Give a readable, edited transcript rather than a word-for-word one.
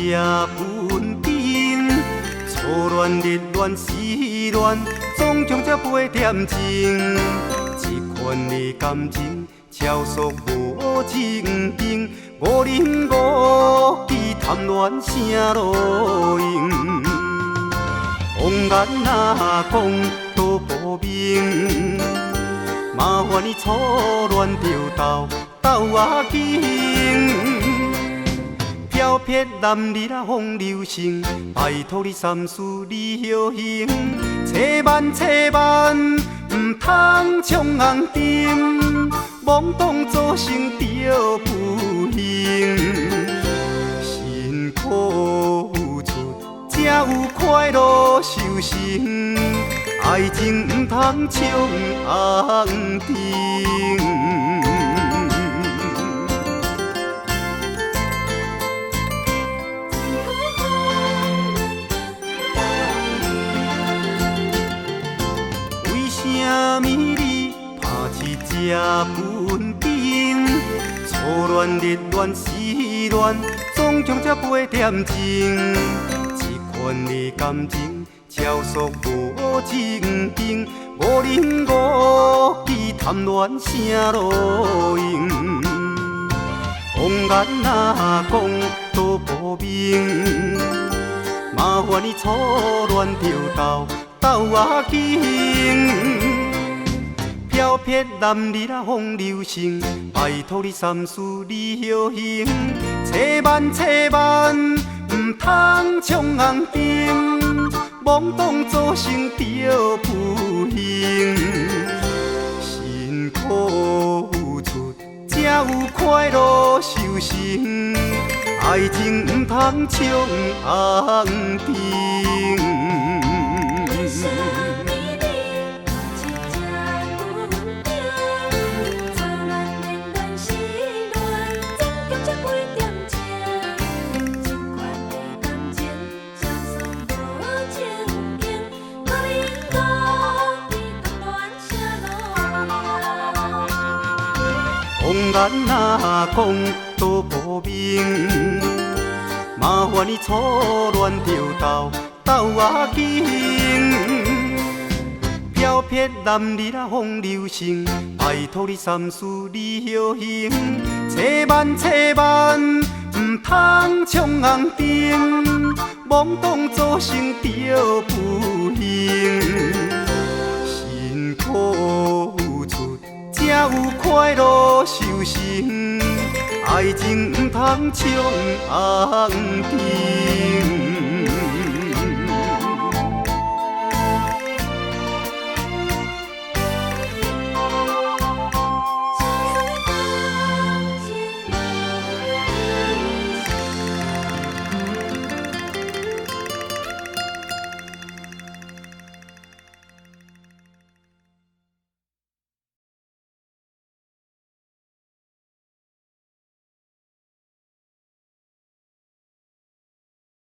这本经，初恋、日恋、时恋，总强才袂点情。这款的感情，超速无情境，五人五记谈恋啥路用？往眼若讲都无明，麻烦你初恋就斗仔紧。飘撇男儿啊，风流性，拜托你三思你小心，千万千万唔通冲红灯，妄动造成着不幸。辛苦付出，才有快乐收成，爱情唔通冲红灯。啥物你拍起这本经？初恋、日恋、时恋，总强才袂点情。这款的感情，超速无情境，五人五记谈恋啥路用？往眼若讲都无明，麻烦你初恋就斗仔紧。飘撇男儿啊，风流性，拜托你三思你小心，千万千万唔通冲红灯，妄动造成着不幸。辛苦付出，才有快乐收成，爱情唔通冲红灯。往眼若讲都无明，麻烦你初恋就斗仔紧。飘撇男儿啊，风流性，拜托你三思你小心，千万千万唔通冲红灯，妄动造成着不幸。辛苦付出，才有快乐收成，爱情唔通冲红灯。